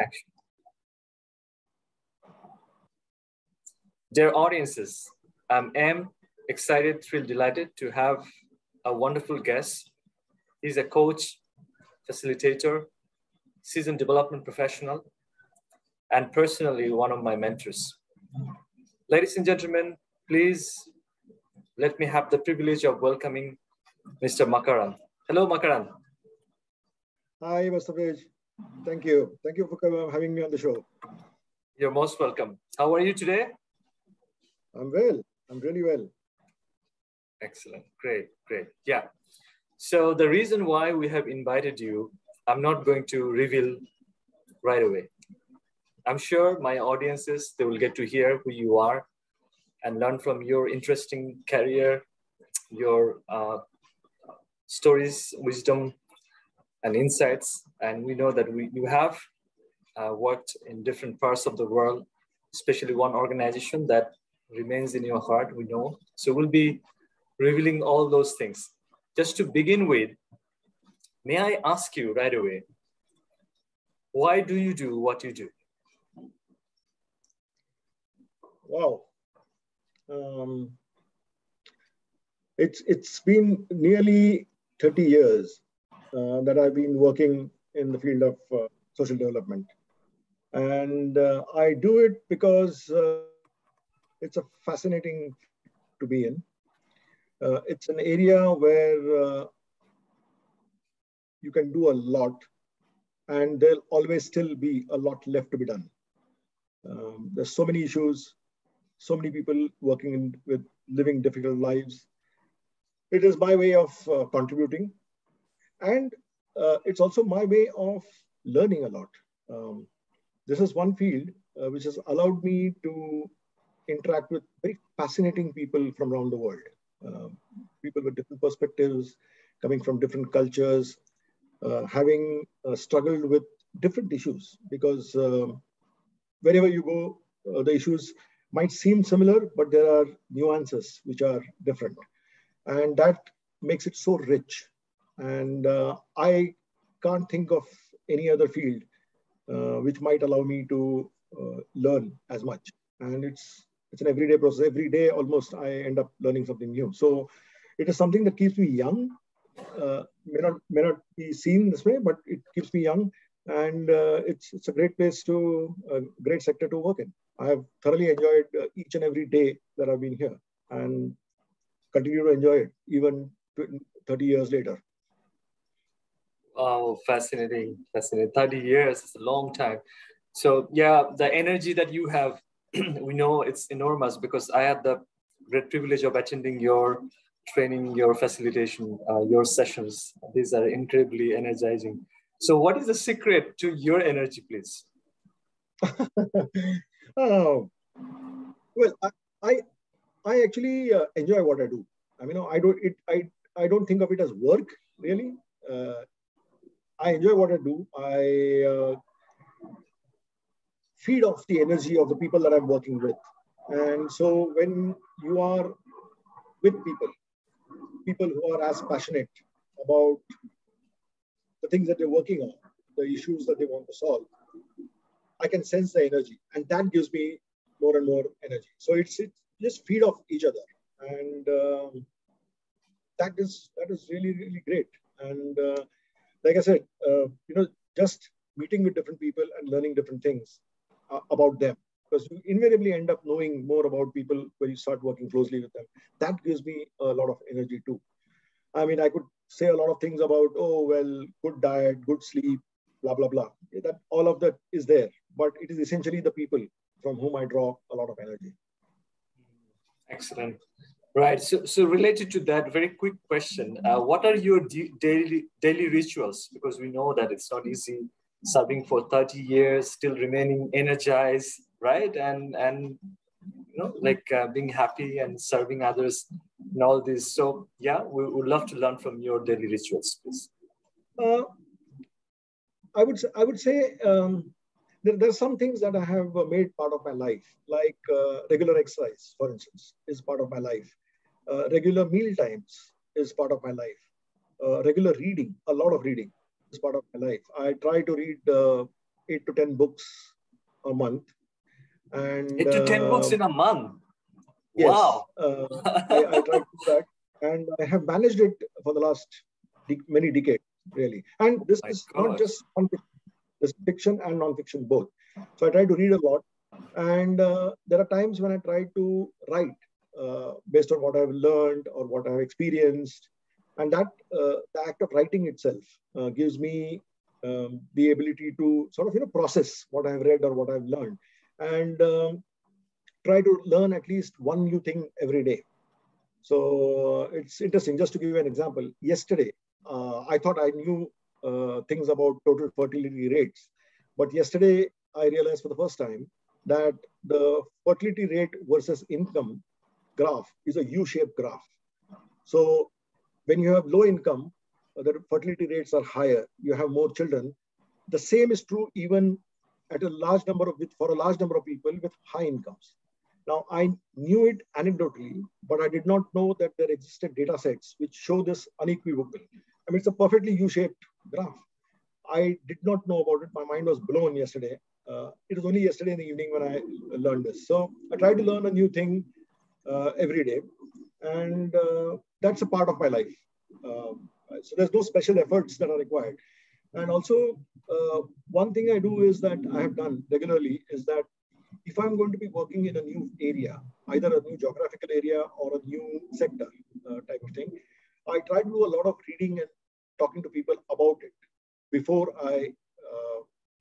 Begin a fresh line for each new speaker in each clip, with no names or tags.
Action. Dear audiences, I am excited, thrilled, delighted to have a wonderful guest. He's a coach, facilitator, seasoned development professional, and personally one of my mentors. Ladies and gentlemen, please let me have the privilege of welcoming Mr. Makarand. Hello, Makarand.
Hi, Mr. Page. Thank you. Thank you for having me on the show.
You're most welcome. How are you today?
I'm well. I'm really well.
Excellent. Great, great. Yeah. So the reason why we have invited you, I'm not going to reveal right away. I'm sure my audiences, they will get to hear who you are and learn from your interesting career, your stories, wisdom, and insights. And we know that you have worked in different parts of the world, especially one organization that remains in your heart, we know. So we'll be revealing all those things. Just to begin with, may I ask you right away, why do you do what you do?
Wow. It's been nearly 30 years that I've been working in the field of social development. And I do it because it's a fascinating to be in. It's an area where you can do a lot, and there'll always still be a lot left to be done. There's so many issues, so many people working with living difficult lives. It is my way of contributing, and it's also my way of learning a lot. This is one field which has allowed me to interact with very fascinating people from around the world. People with different perspectives, coming from different cultures, having struggled with different issues, because wherever you go, the issues might seem similar, but there are nuances which are different. And that makes it so rich. And I can't think of any other field which might allow me to learn as much. And it's an everyday process. Every day, almost, I end up learning something new. So it is something that keeps me young. May not be seen this way, but it keeps me young. And it's a great place great sector to work in. I have thoroughly enjoyed each and every day that I've been here, and continue to enjoy it even 30 years later.
Oh, fascinating, fascinating. 30 years is a long time. So yeah, the energy that you have, we know it's enormous, because I had the great privilege of attending your training, your facilitation, your sessions. These are incredibly energizing. So what is the secret to your energy, please?
Well, I actually enjoy what I do. I mean, I don't think of it as work, really. I enjoy what I do. I feed off the energy of the people that I'm working with. And so when you are with people who are as passionate about the things that they're working on, the issues that they want to solve, I can sense the energy, and that gives me more and more energy. So it's just feed off each other, and that is really, really great. And like I said, just meeting with different people and learning different things about them, because you invariably end up knowing more about people when you start working closely with them. That gives me a lot of energy too. I mean, I could say a lot of things about, oh, well, good diet, good sleep, blah, blah, blah. That all of that is there, but it is essentially the people from whom I draw a lot of energy.
Excellent. Right. So related to that, very quick question. What are your daily rituals? Because we know that it's not easy serving for 30 years, still remaining energized, right? And being happy and serving others and all this. So yeah, we would love to learn from your daily rituals, please.
I would say there are some things that I have made part of my life, like regular exercise, for instance, is part of my life. Regular meal times is part of my life. Regular reading, a lot of reading is part of my life. I try to read 8 to 10 books a month. And
8 to 10 books in a month.
yes,
Wow.
I try to do that. And I have managed it for the last many decades, really. And this
My
is not
God.
just non-fiction, this fiction and non-fiction both. So I try to read a lot. And there are times when I try to write based on what I've learned or what I've experienced. And that the act of writing itself gives me the ability to sort of process what I've read or what I've learned, and try to learn at least one new thing every day. So it's interesting. Just to give you an example, yesterday I thought I knew things about total fertility rates, but yesterday I realized for the first time that the fertility rate versus income graph is a U-shaped graph. So when you have low income, the fertility rates are higher. You have more children. The same is true even at a large number of for a large number of people with high incomes. Now, I knew it anecdotally, but I did not know that there existed data sets which show this unequivocal. I mean, it's a perfectly U-shaped graph. I did not know about it. My mind was blown yesterday. It was only yesterday in the evening when I learned this. So I try to learn a new thing every day. And that's a part of my life. So there's no special efforts that are required. And also, one thing I do is that I have done regularly is that if I'm going to be working in a new area, either a new geographical area or a new sector type of thing, I try to do a lot of reading and talking to people about it before I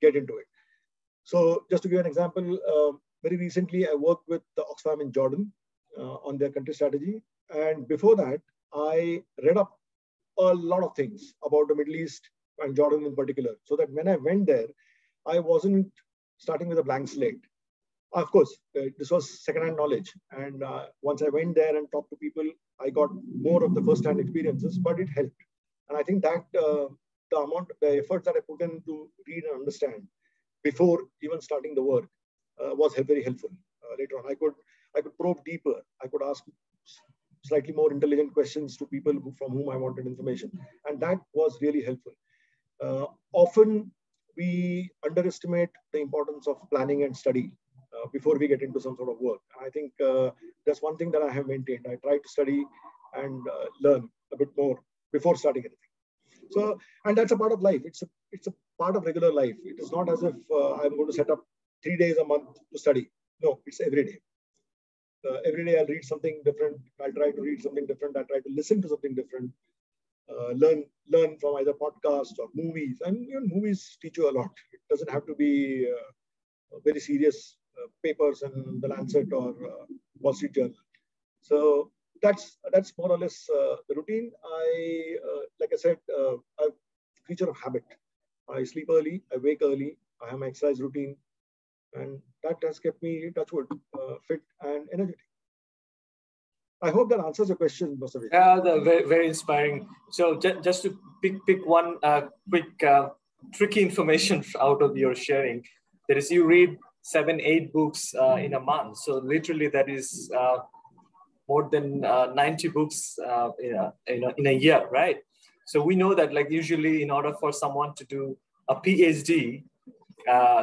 get into it. So just to give an example, very recently I worked with the Oxfam in Jordan on their country strategy. And before that, I read up a lot of things about the Middle East and Jordan in particular, so that when I went there, I wasn't starting with a blank slate. Of course, this was secondhand knowledge. And once I went there and talked to people, I got more of the first-hand experiences, but it helped. And I think that the efforts that I put in to read and understand before even starting the work was very helpful. Later on, I could probe deeper. I could ask slightly more intelligent questions to people from whom I wanted information. And that was really helpful. Often we underestimate the importance of planning and study before we get into some sort of work. I think that's one thing that I have maintained. I try to study and learn a bit more before starting anything. So, and that's a part of life. It's a part of regular life. It is not as if I'm going to set up 3 days a month to study. No, it's every day. Every day I'll read something different. I'll try to read something different. I try to listen to something different. Learn from either podcasts or movies. And even movies teach you a lot. It doesn't have to be very serious papers in the Lancet or Wall Street Journal. So that's more or less the routine. Like I said, I'm a creature of habit. I sleep early, I wake early, I have my exercise routine, and that has kept me, touchwood, fit and energetic. I hope that answers your question, Basavi.
Yeah, very, very inspiring. So just to pick one quick tricky information out of your sharing, that is, you read 7-8 books in a month. So literally that is more than 90 books in a year, right? So we know that, like, usually in order for someone to do a PhD,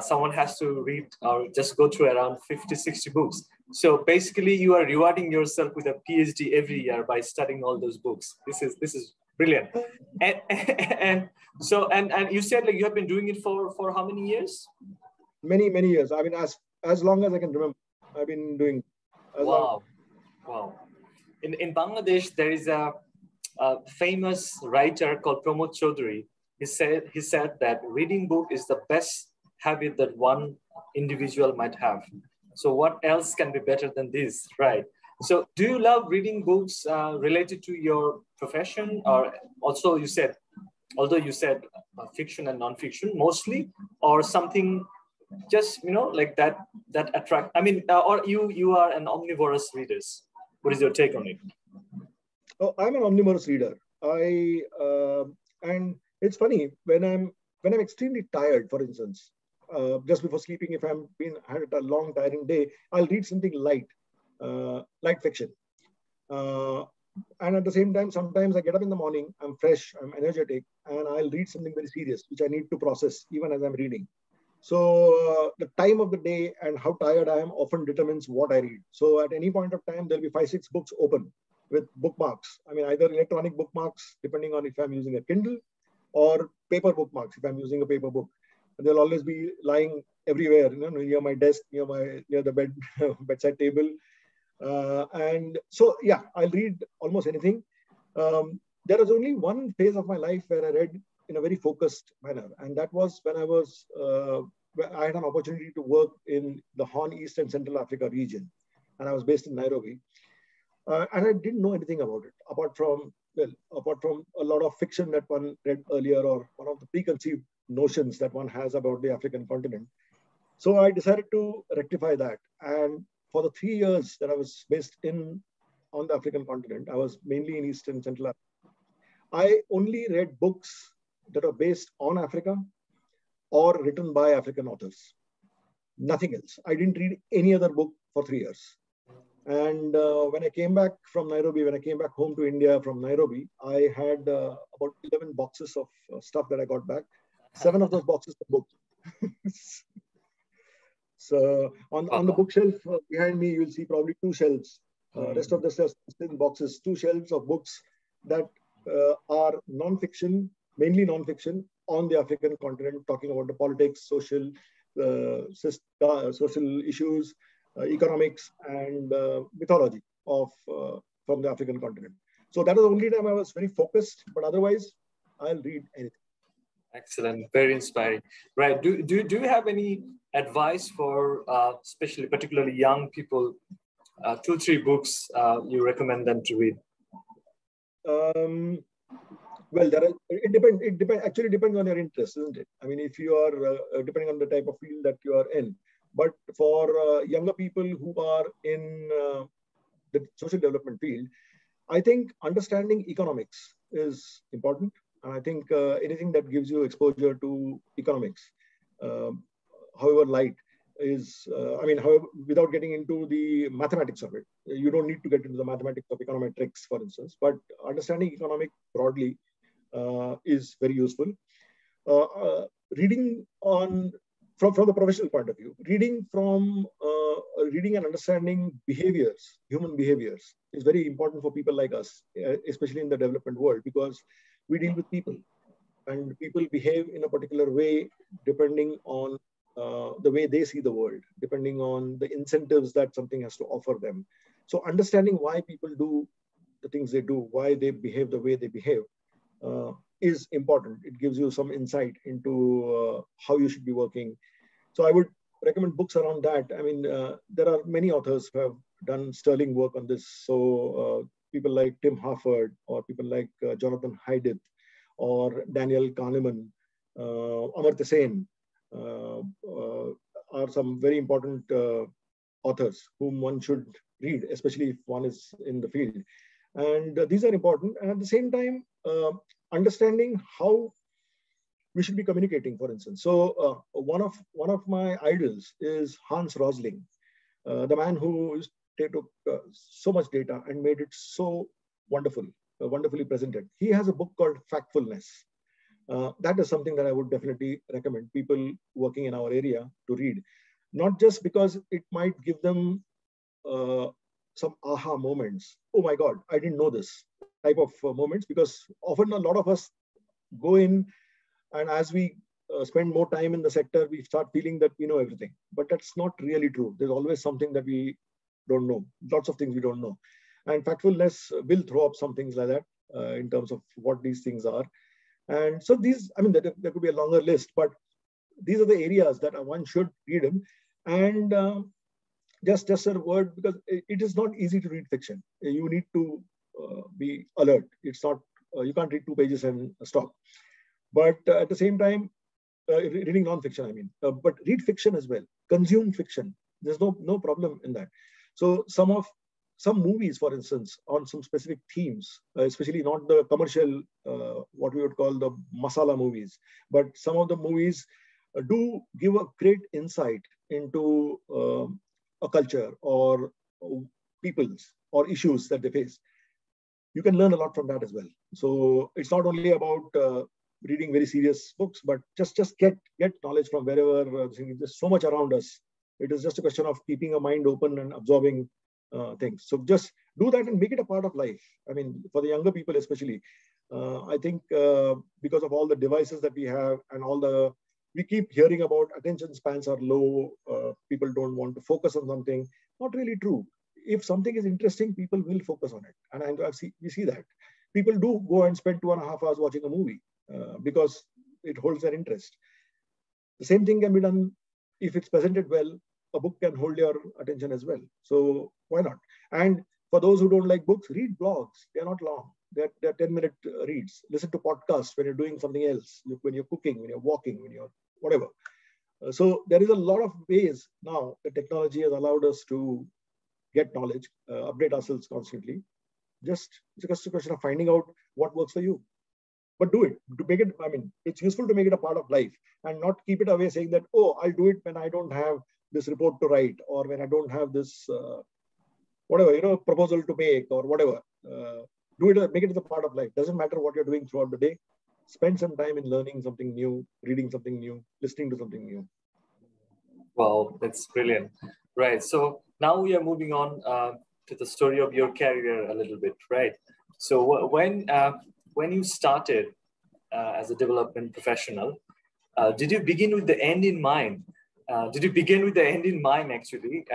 someone has to read or just go through around 50-60 books. So basically you are rewarding yourself with a PhD every year by studying all those books. This is brilliant. And you said, like, you have been doing it for how many years?
Many years. I mean, as long as I can remember, I've been doing.
Wow. In Bangladesh, there is a famous writer called Pramod Chaudhary. He said that reading book is the best habit that one individual might have. So what else can be better than this, right? So do you love reading books related to your profession, or also although you said fiction and non-fiction mostly, or something just, like that attract, I mean, or you are an omnivorous readers? What is your take on it?
Oh, I'm an omnivorous reader. And it's funny when I'm extremely tired, for instance, just before sleeping, if I'm had a long tiring day, I'll read something light fiction. And at the same time, sometimes I get up in the morning, I'm fresh, I'm energetic, and I'll read something very serious, which I need to process even as I'm reading. So the time of the day and how tired I am often determines what I read. So at any point of time, there'll be 5, 6 books open with bookmarks. I mean, either electronic bookmarks, depending on if I'm using a Kindle, or paper bookmarks if I'm using a paper book. And they'll always be lying everywhere, near my desk, near the bed, bedside table. And so, yeah, I'll read almost anything. There was only one phase of my life where I read in a very focused manner, and that was when I had an opportunity to work in the Horn, East and Central Africa region, and I was based in Nairobi. And I didn't know anything about it, apart from a lot of fiction that one read earlier, or one of the preconceived notions that one has about the African continent. So I decided to rectify that. And for the 3 years that I was based on the African continent, I was mainly in East and Central Africa. I only read books that are based on Africa or written by African authors. Nothing else. I didn't read any other book for 3 years. And when I came back from Nairobi, when I came back home to India from Nairobi, I had about 11 boxes of stuff that I got back. 7 of those boxes were books. So on the bookshelf behind me, you'll see probably 2 shelves. Rest of the stuff in boxes, 2 shelves of books that are non-fiction, mainly non-fiction, on the African continent, talking about the politics, social issues, economics, and mythology from the African continent. So that was the only time I was very focused, but otherwise, I'll read anything.
Excellent, very inspiring. Right, do you have any advice for particularly young people, 2, 3 books you recommend them to read?
Well, it actually depends on your interest, isn't it? I mean, if you are, depending on the type of field that you are in. But for younger people who are in the social development field, I think understanding economics is important. And I think anything that gives you exposure to economics, however light, however, without getting into the mathematics of it. You don't need to get into the mathematics of econometrics, for instance, but understanding economics broadly is very useful. Reading from the professional point of view, reading and understanding human behaviors, is very important for people like us, especially in the development world, because we deal with people, and people behave in a particular way depending on the way they see the world, depending on the incentives that something has to offer them. So understanding why people do the things they do, why they behave the way they behave, is important. It gives you some insight into how you should be working. So I would recommend books around that. I mean, there are many authors who have done sterling work on this. So people like Tim Harford, or people like Jonathan Haidt, or Daniel Kahneman, Amartya Sen, are some very important authors whom one should read, especially if one is in the field. And these are important. And at the same time, understanding how we should be communicating, for instance. So one of my idols is Hans Rosling, the man who took so much data and made it so wonderfully presented. He has a book called Factfulness. That is something that I would definitely recommend people working in our area to read, not just because it might give them some aha moments. Oh my God, I didn't know this type of moments, because often a lot of us go in, and as we spend more time in the sector, we start feeling that we know everything. But that's not really true. There's always something that we don't know, lots of things we don't know. And Factfulness will throw up some things like that in terms of what these things are. And so these, I mean, there could be a longer list, but these are the areas that one should read in. And just a word, because it is not easy to read fiction. You need to be alert. It's not, you can't read 2 pages and stop. But at the same time, reading non-fiction, I mean, but read fiction as well. Consume fiction. There's no problem in that. So some movies, for instance, on some specific themes, especially not the commercial, what we would call the masala movies, but some of the movies do give a great insight into a culture or peoples or issues that they face. You can learn a lot from that as well. So it's not only about reading very serious books, but just get knowledge from wherever. There's so much around us. It is just a question of keeping a mind open and absorbing things. So just do that and make it a part of life. I mean, for the younger people especially, I think because of all the devices that we have and we keep hearing about attention spans are low, people don't want to focus on something. Not really true. If something is interesting, people will focus on it. And we see that. People do go and spend 2.5 hours watching a movie because it holds their interest. The same thing can be done if it's presented well. A book can hold your attention as well. So why not? And for those who don't like books, read blogs. They're not long. They're 10-minute reads. Listen to podcasts when you're doing something else, when you're cooking, when you're walking, when you're whatever. So there is a lot of ways now the technology has allowed us to get knowledge, update ourselves constantly. It's just a question of finding out what works for you. But do it to make it. I mean, it's useful to make it a part of life and not keep it away saying that, oh, I'll do it when I don't have this report to write or when I don't have this proposal to make or whatever. Do it, make it as a part of life. Doesn't matter what you're doing throughout the day. Spend some time in learning something new, reading something new, listening to something new.
Wow, that's brilliant. Right. So now we are moving on to the story of your career a little bit, right? So when you started as a development professional, did you begin with the end in mind? Actually?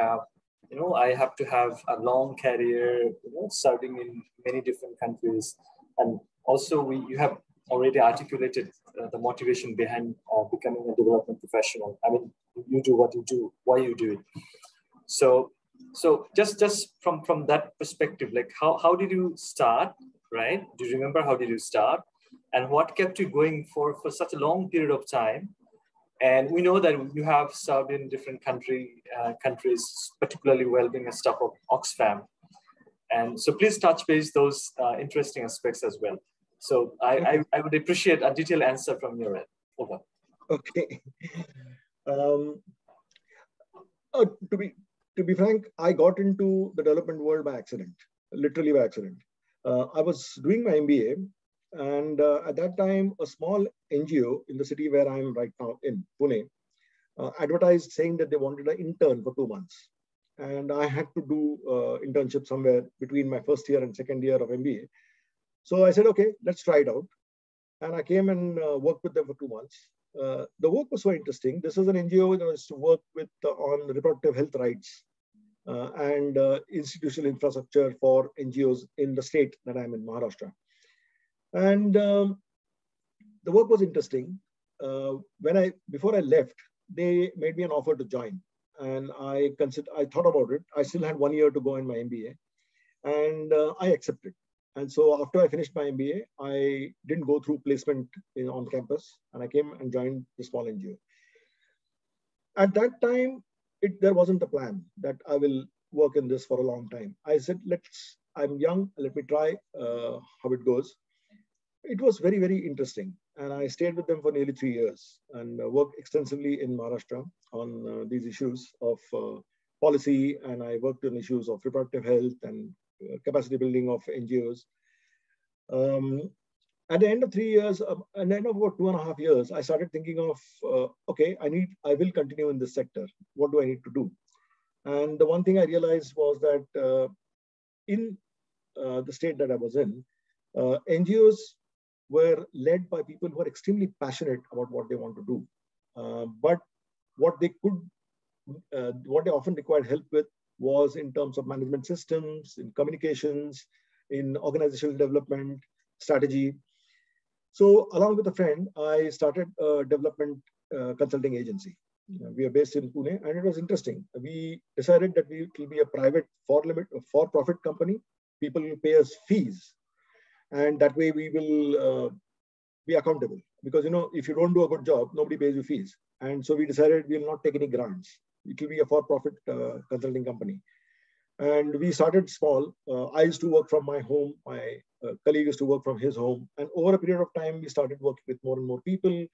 I have to have a long career, serving in many different countries. And also you have already articulated the motivation behind becoming a development professional. I mean, you do what you do, why you do it. So just from that perspective, like how did you start, right? Do you remember how did you start? And what kept you going for such a long period of time? And we know that you have served in different countries, particularly well being a staff of Oxfam. And so please touch base those interesting aspects as well. So I would appreciate a detailed answer from your end. Over.
Okay. To be frank, I got into the development world by accident, literally by accident. I was doing my MBA, and at that time, a small NGO in the city where I am right now in Pune advertised saying that they wanted an intern for 2 months. And I had to do internship somewhere between my first year and second year of MBA. So I said, okay, let's try it out. And I came and worked with them for 2 months. The work was so interesting. This was an NGO that was to work with on reproductive health rights and institutional infrastructure for NGOs in the state that I'm in, Maharashtra. And the work was interesting. Before I left, they made me an offer to join. And I thought about it. I still had 1 year to go in my MBA. And I accepted. And so after I finished my MBA, I didn't go through placement on campus, and I came and joined the small NGO. At that time, there wasn't a plan that I will work in this for a long time. I said, I'm young, let me try how it goes. It was very, very interesting. And I stayed with them for nearly 3 years and worked extensively in Maharashtra on these issues of policy. And I worked on issues of reproductive health and capacity building of NGOs. At the end of 3 years, at the end of about 2.5 years, I started thinking of, okay, I will continue in this sector. What do I need to do? And the one thing I realized was that in the state that I was in, NGOs were led by people who are extremely passionate about what they want to do. But what they often required help with was in terms of management systems, in communications, in organizational development, strategy. So along with a friend, I started a development consulting agency. We are based in Pune, and it was interesting. We decided that it will be a private for-profit company. People will pay us fees, and that way we will be accountable. Because if you don't do a good job, nobody pays you fees. And so we decided we will not take any grants. It will be a for-profit consulting company. And we started small. I used to work from my home. My colleague used to work from his home. And over a period of time, we started working with more and more people.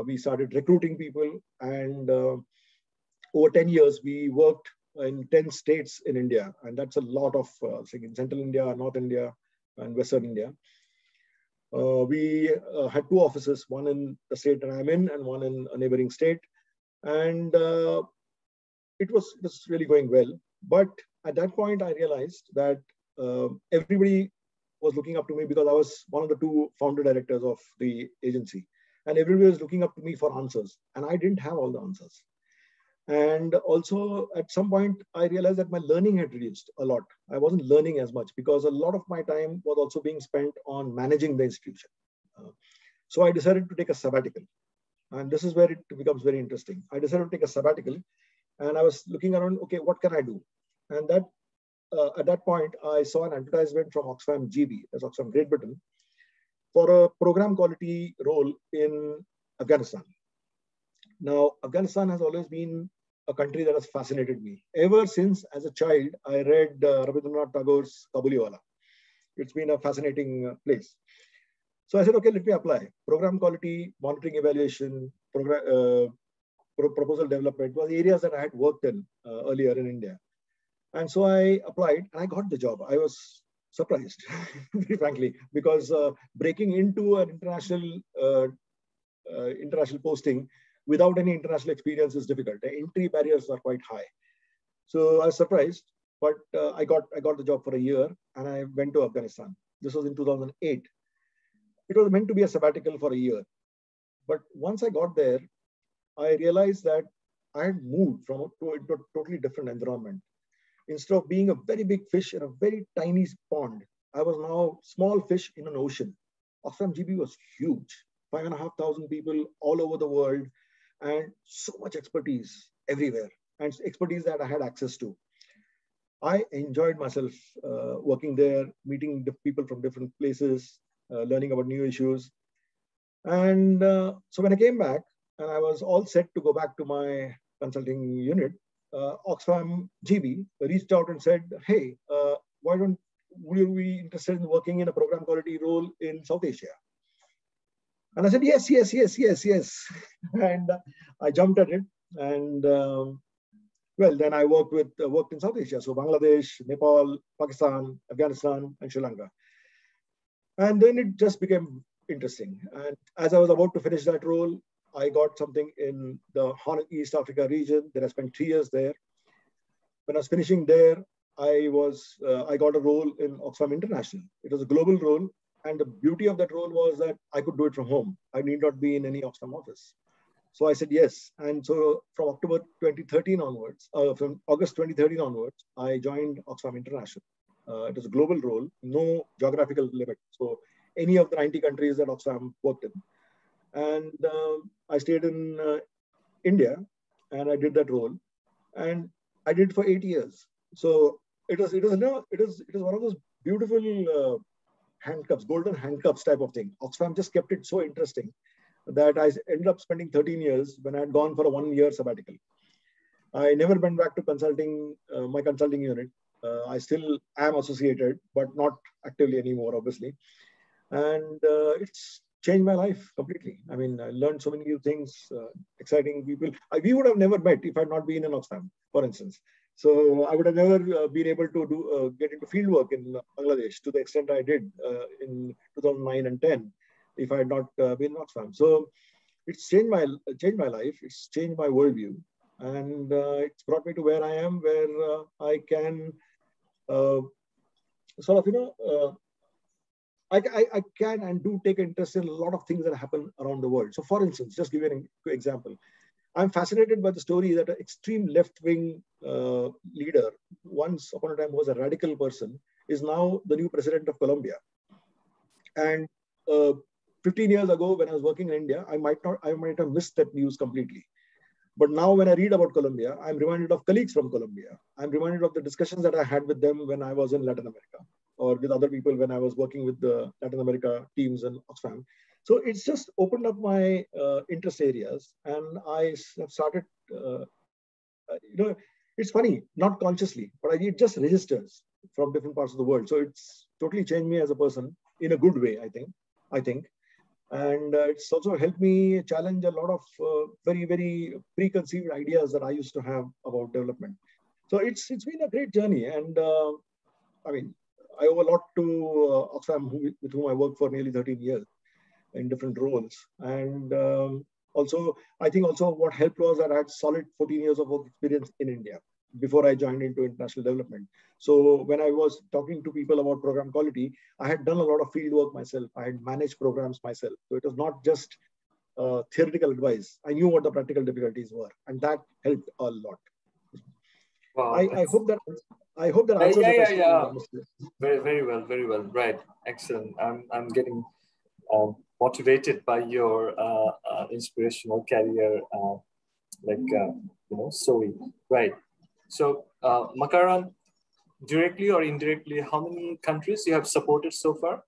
We started recruiting people. And over 10 years, we worked in 10 states in India. And that's a lot of in Central India, North India, and Western India. We had two offices, one in the state that I'm in and one in a neighboring state. And it was really going well. But at that point, I realized that everybody was looking up to me because I was one of the two founder directors of the agency. And everybody was looking up to me for answers. And I didn't have all the answers. And also, at some point, I realized that my learning had reduced a lot. I wasn't learning as much because a lot of my time was also being spent on managing the institution. So I decided to take a sabbatical. And this is where it becomes very interesting. I decided to take a sabbatical, and I was looking around, okay, what can I do? And that at that point, I saw an advertisement from Oxfam GB, that's Oxfam Great Britain, for a program quality role in Afghanistan. Now, Afghanistan has always been a country that has fascinated me. Ever since, as a child, I read Rabindranath Tagore's Kabuliwala. It's been a fascinating place. So I said, okay, let me apply. Program quality, monitoring evaluation, proposal development was areas that I had worked in earlier in India. And so I applied and I got the job. I was surprised, very frankly, because breaking into an international posting without any international experience is difficult. The entry barriers are quite high. So I was surprised, but I got the job for a year and I went to Afghanistan. This was in 2008. It was meant to be a sabbatical for a year. But once I got there, I realized that I had moved into a totally different environment. Instead of being a very big fish in a very tiny pond, I was now small fish in an ocean. Oxfam GB was huge, 5,500 people all over the world, and so much expertise everywhere, and expertise that I had access to. I enjoyed myself working there, meeting the people from different places, learning about new issues. And so when I came back and I was all set to go back to my consulting unit, Oxfam GB reached out and said, hey, would you be interested in working in a program quality role in South Asia? And I said, yes. And I jumped at it. And well, then I worked in South Asia. So Bangladesh, Nepal, Pakistan, Afghanistan, and Sri Lanka. And then it just became interesting. And as I was about to finish that role, I got something in the Horn East Africa region. Then I spent 3 years there. When I was finishing there, I got a role in Oxfam International. It was a global role. And the beauty of that role was that I could do it from home. I need not be in any Oxfam office. So I said yes. And so from October 2013 onwards, from August 2013 onwards, I joined Oxfam International. It was a global role, no geographical limit. So any of the 90 countries that Oxfam worked in. And I stayed in India and I did that role. And I did it for 8 years. So it was one of those beautiful handcuffs, golden handcuffs type of thing. Oxfam just kept it so interesting that I ended up spending 13 years when I had gone for a 1 year sabbatical. I never went back to consulting, my consulting unit. I still am associated, but not actively anymore, obviously. And it's changed my life completely. I mean, I learned so many new things, exciting people. We would have never met if I had not been in Oxfam, for instance. So I would have never been able to get into fieldwork in Bangladesh to the extent I did in 2009 and 10 if I had not been in Oxfam. So it's changed my life. It's changed my worldview. And it's brought me to where I am, where I can I can and do take interest in a lot of things that happen around the world. So for instance, just give you an example. I'm fascinated by the story that an extreme left-wing leader, once upon a time was a radical person, is now the new president of Colombia. And 15 years ago, when I was working in India, I might have missed that news completely. But now when I read about Colombia, I'm reminded of colleagues from Colombia. I'm reminded of the discussions that I had with them when I was in Latin America, or with other people when I was working with the Latin America teams in Oxfam. So it's just opened up my interest areas, and I have started, it's funny, not consciously, but it just registers from different parts of the world. So it's totally changed me as a person in a good way, I think. And it's also helped me challenge a lot of very, very preconceived ideas that I used to have about development. So it's been a great journey. And I mean, I owe a lot to Oxfam, with whom I worked for nearly 13 years in different roles. And also, I think also what helped was that I had solid 14 years of work experience in India before I joined into international development. So when I was talking to people about program quality, I had done a lot of field work myself. I had managed programs myself. So it was not just theoretical advice. I knew what the practical difficulties were, and that helped a lot.
Wow.
I hope that answers the question.
Very well, very well. Right. Excellent. I'm getting motivated by your inspirational career, story. Right. So, Makarand, directly or indirectly, how many countries you have supported so far?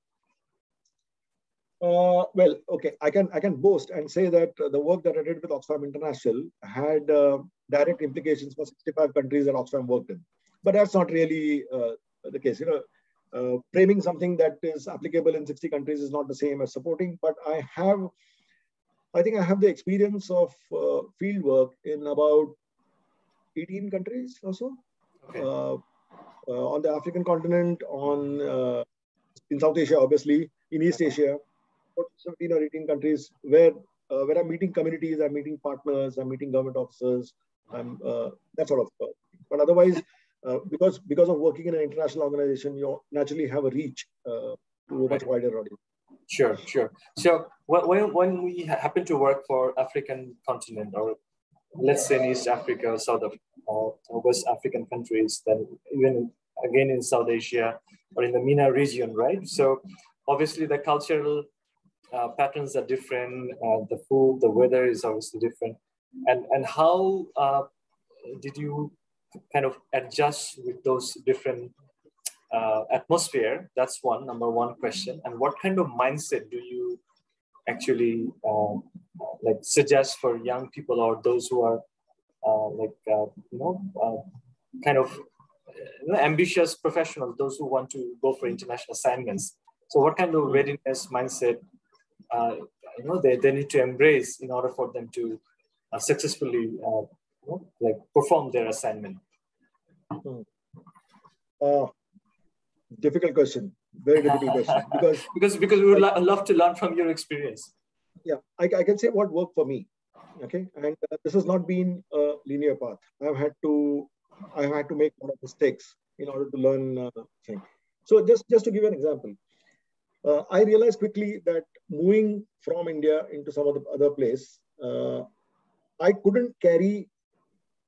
Well, okay, I can boast and say that the work that I did with Oxfam International had direct implications for 65 countries that Oxfam worked in. But that's not really the case. Framing something that is applicable in 60 countries is not the same as supporting. But I think I have the experience of field work in about 18 countries or so.
Okay.
On the African continent, in South Asia, obviously, in East Asia, 17 or 18 countries where I'm meeting communities, I'm meeting partners, I'm meeting government officers, that sort of thing. But otherwise, because of working in an international organization, you naturally have a reach to a much wider audience.
Sure. So when we happen to work for African continent, or let's say in East Africa, South Africa, or West African countries, then even again in South Asia or in the MENA region, right? So obviously the cultural patterns are different. The food, the weather is obviously different. And how did you kind of adjust with those different atmosphere? That's number one question. And what kind of mindset do you actually suggest for young people or those who are kind of ambitious professionals, those who want to go for international assignments? So what kind of readiness mindset they need to embrace in order for them to successfully perform their assignment?
Difficult question. Very difficult question.
Because we would love to learn from your experience.
Yeah, I can say what worked for me. Okay, and this has not been a linear path. I've had to make a lot of mistakes in order to learn things. So just to give an example, I realized quickly that moving from India into some other place, I couldn't carry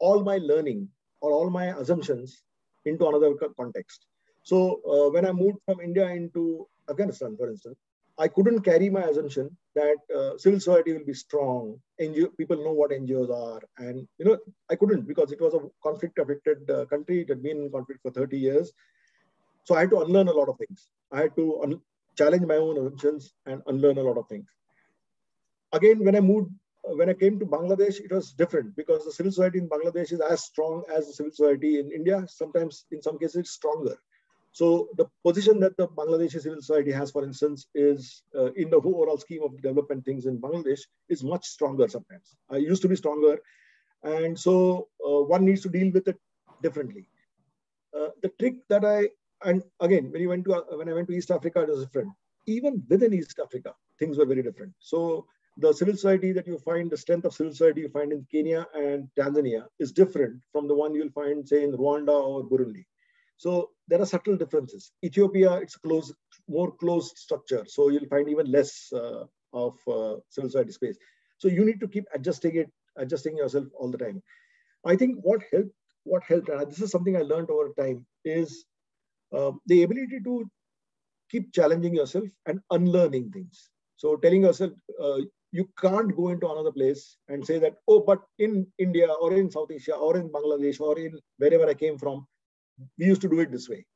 all my learning or all my assumptions into another context. So when I moved from India into Afghanistan, for instance, I couldn't carry my assumption that civil society will be strong. People know what NGOs are. And, I couldn't, because it was a conflict-affected country. It had been in conflict for 30 years. So I had to unlearn a lot of things. I had to challenge my own assumptions and unlearn a lot of things. Again, when I came to Bangladesh, it was different, because the civil society in Bangladesh is as strong as the civil society in India. Sometimes, in some cases, it's stronger. So the position that the Bangladeshi civil society has, for instance, is in the overall scheme of development things in Bangladesh, is much stronger sometimes. I used to be stronger. And so one needs to deal with it differently. The trick that and again, when I went to East Africa, it was different. Even within East Africa, things were very different. So the civil society that you find, the strength of civil society you find in Kenya and Tanzania is different from the one you'll find, say, in Rwanda or Burundi. So there are subtle differences. Ethiopia, it's more closed structure. So you'll find even less of civil society space. So you need to keep adjusting yourself all the time. I think what helped, and this is something I learned over time, is the ability to keep challenging yourself and unlearning things. So telling yourself, you can't go into another place and say that, oh, but in India or in South Asia or in Bangladesh or in wherever I came from, we used to do it this way.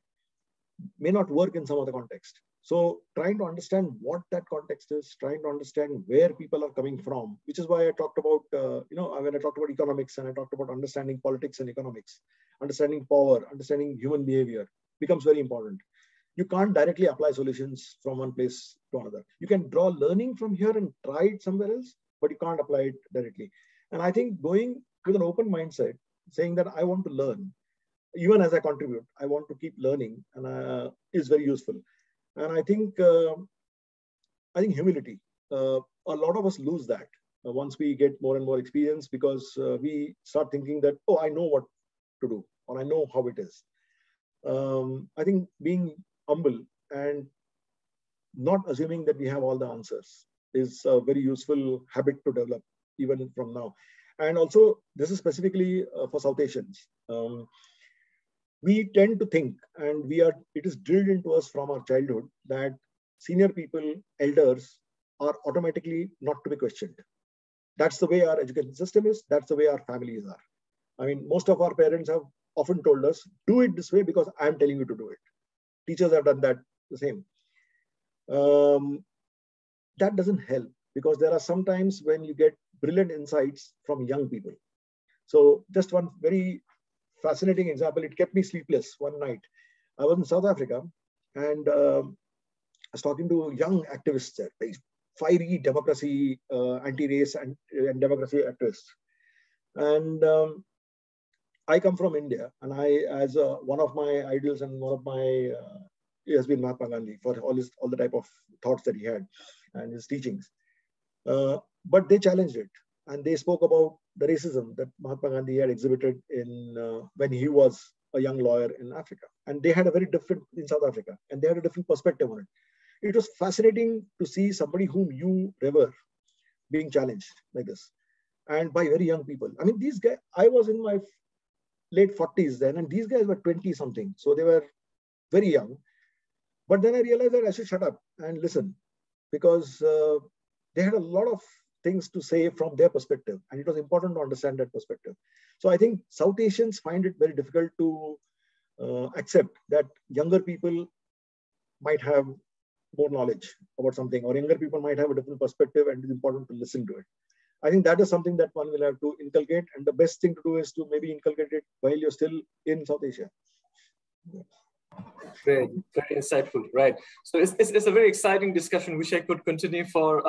May not work in some other context. So trying to understand what that context is, trying to understand where people are coming from, which is why I talked about, when I talked about economics and I talked about understanding politics and economics, understanding power, understanding human behavior becomes very important. You can't directly apply solutions from one place to another. You can draw learning from here and try it somewhere else, but you can't apply it directly. And I think going with an open mindset, saying that I want to learn, even as I contribute, I want to keep learning, and is very useful. And I think humility. A lot of us lose that once we get more and more experience, because we start thinking that, oh, I know what to do, or I know how it is. I think being humble and not assuming that we have all the answers is a very useful habit to develop even from now. And also, this is specifically for South Asians. We tend to think, and it is drilled into us from our childhood, that senior people, elders, are automatically not to be questioned. That's the way our education system is. That's the way our families are. I mean, most of our parents have often told us, do it this way because I'm telling you to do it. Teachers have done that the same. That doesn't help, because there are some times when you get brilliant insights from young people. So just one very fascinating example, it kept me sleepless one night. I was in South Africa, and I was talking to young activists there, very fiery democracy, anti-race and democracy activists. And I come from India, and as one of my idols and one of my, he has been Mahatma Gandhi for all the type of thoughts that he had and his teachings. But they challenged it, and they spoke about the racism that Mahatma Gandhi had exhibited when he was a young lawyer in Africa. And they had a very different, in South Africa, and they had a different perspective on it. It was fascinating to see somebody whom you revere being challenged like this, and by very young people. I mean, these guys, I was in my late 40s then, and these guys were 20 something. So they were very young. But then I realized that I should shut up and listen, because they had a lot of things to say from their perspective, and it was important to understand that perspective. So I think South Asians find it very difficult to accept that younger people might have more knowledge about something, or younger people might have a different perspective, and it's important to listen to it. I think that is something that one will have to inculcate, and the best thing to do is to maybe inculcate it while you're still in South Asia.
Very, very insightful, right? So it's a very exciting discussion, which I could continue for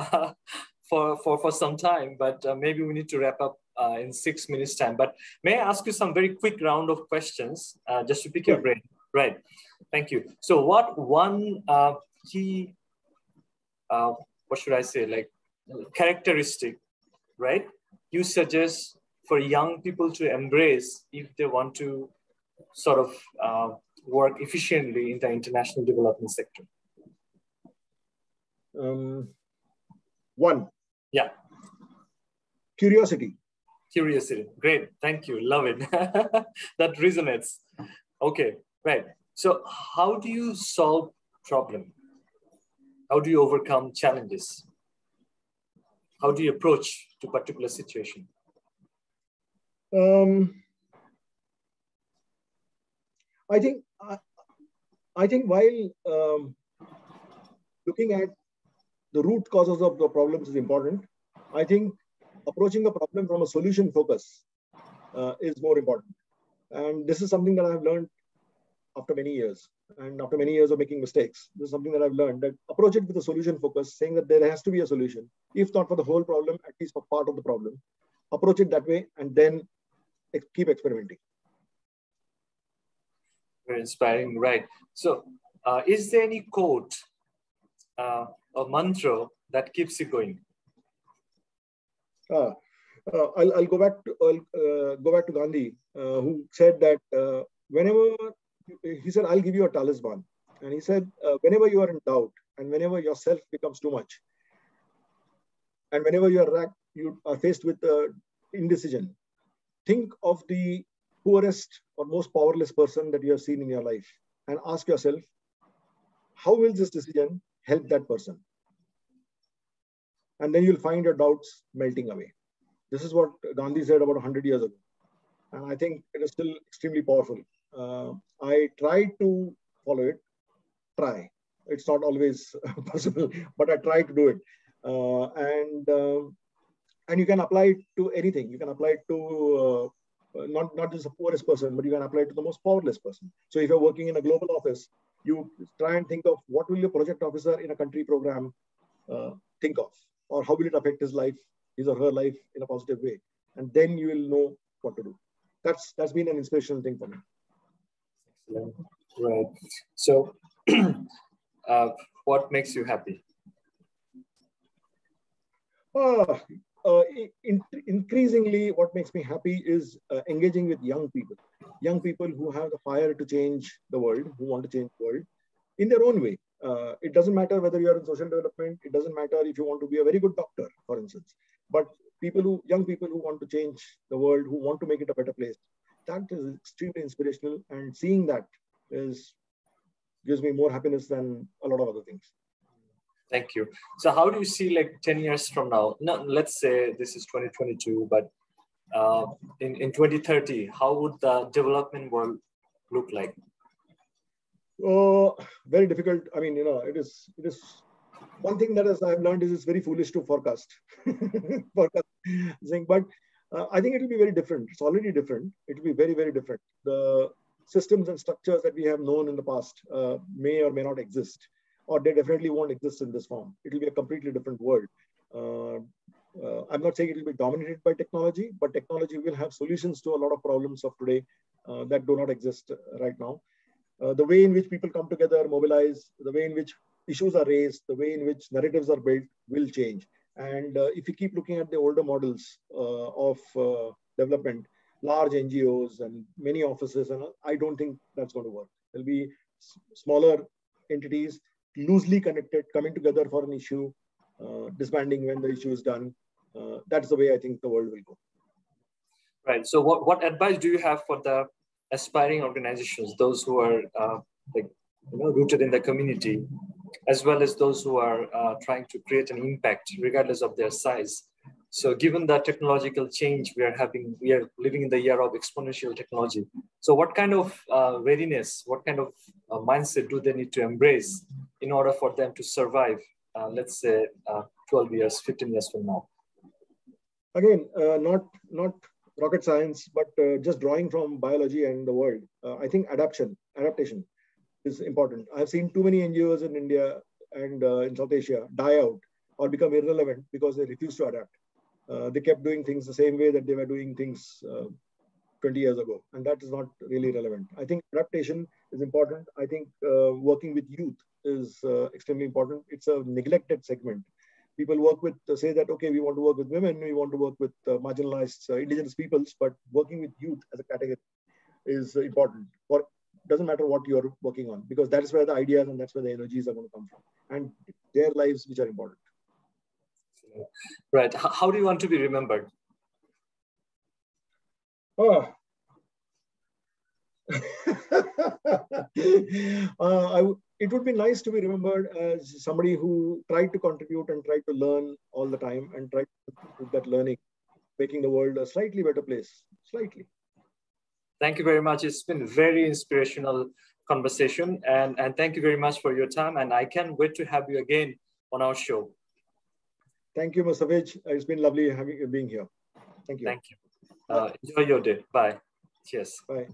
some time, but maybe we need to wrap up in 6 minutes time. But may I ask you some very quick round of questions, just to pick your brain? Right. Thank you. So what one key, what should I say, like characteristic, right, you suggest for young people to embrace if they want to sort of work efficiently in the international development sector?
One.
Yeah.
Curiosity.
Curiosity. Great. Thank you. Love it. That resonates. Okay. Right. So how do you solve problem? How do you overcome challenges? How do you approach to particular situation?
I think while looking at the root causes of the problems is important, I think approaching a problem from a solution focus is more important. And this is something that I've learned after many years. And after many years of making mistakes, this is something that I've learned, that approach it with a solution focus, saying that there has to be a solution, if not for the whole problem, at least for part of the problem. Approach it that way, and then keep experimenting.
Very inspiring, right? So is there any quote or mantra that keeps you going?
I'll go back to Gandhi, who said that whenever he said, I'll give you a talisman. And he said, whenever you are in doubt, and whenever yourself becomes too much, and whenever you are faced with indecision, think of the poorest or most powerless person that you have seen in your life, and ask yourself, how will this decision help that person? And then you'll find your doubts melting away. This is what Gandhi said about 100 years ago. And I think it is still extremely powerful. I try to follow it. Try. It's not always possible, but I try to do it. And you can apply it to anything. You can apply it to not just the poorest person, but you can apply it to the most powerless person. So if you're working in a global office, you try and think of what will your project officer in a country program think of, or how will it affect his life, his or her life in a positive way. And then you will know what to do. That's been an inspirational thing for me.
Right. So, what makes you happy?
Uh, Increasingly, what makes me happy is engaging with young people who have the fire to change the world, who want to change the world in their own way. It doesn't matter whether you're in social development. It doesn't matter if you want to be a very good doctor, for instance. But young people who want to change the world, who want to make it a better place, that is extremely inspirational. And seeing that gives me more happiness than a lot of other things.
Thank you. So how do you see like 10 years from now? No, let's say this is 2022, but in 2030, how would the development world look like?
Oh, very difficult. I mean, it is one thing that I've learned is it's very foolish to forecast. Forecasting, but I think it will be very different. It's already different. It will be very, very different. The systems and structures that we have known in the past may or may not exist, or they definitely won't exist in this form. It will be a completely different world. I'm not saying it will be dominated by technology, but technology will have solutions to a lot of problems of today that do not exist right now. The way in which people come together, mobilize, the way in which issues are raised, the way in which narratives are built will change. And if you keep looking at the older models of development, large NGOs and many offices, and I don't think that's going to work. There'll be smaller entities, loosely connected, coming together for an issue, disbanding when the issue is done. That's the way I think the world will go.
Right. So what advice do you have for the aspiring organizations, those who are rooted in the community, as well as those who are trying to create an impact regardless of their size? So given the technological change we are living in the year of exponential technology. So what kind of readiness, what kind of mindset do they need to embrace in order for them to survive, let's say 12 years, 15 years from now?
Again, not rocket science, but just drawing from biology and the world. I think adaptation is important. I've seen too many NGOs in India and in South Asia die out or become irrelevant because they refuse to adapt. They kept doing things the same way that they were doing things 20 years ago, and that is not really relevant. I think adaptation is important. I think working with youth is extremely important. It's a neglected segment. People work with, say that, okay, we want to work with women, we want to work with marginalized indigenous peoples, but working with youth as a category is important. Or doesn't matter what you're working on, because that is where the ideas and that's where the energies are going to come from, and their lives which are important.
Right. How do you want to be remembered?
Oh. It would be nice to be remembered as somebody who tried to contribute and tried to learn all the time and tried to do that learning, making the world a slightly better place, slightly.
Thank you very much. It's been very inspirational conversation, and thank you very much for your time. And I can't wait to have you again on our show.
Thank you, Mr. Vij. It's been lovely being here. Thank you.
Thank you. Enjoy your day. Bye. Cheers.
Bye.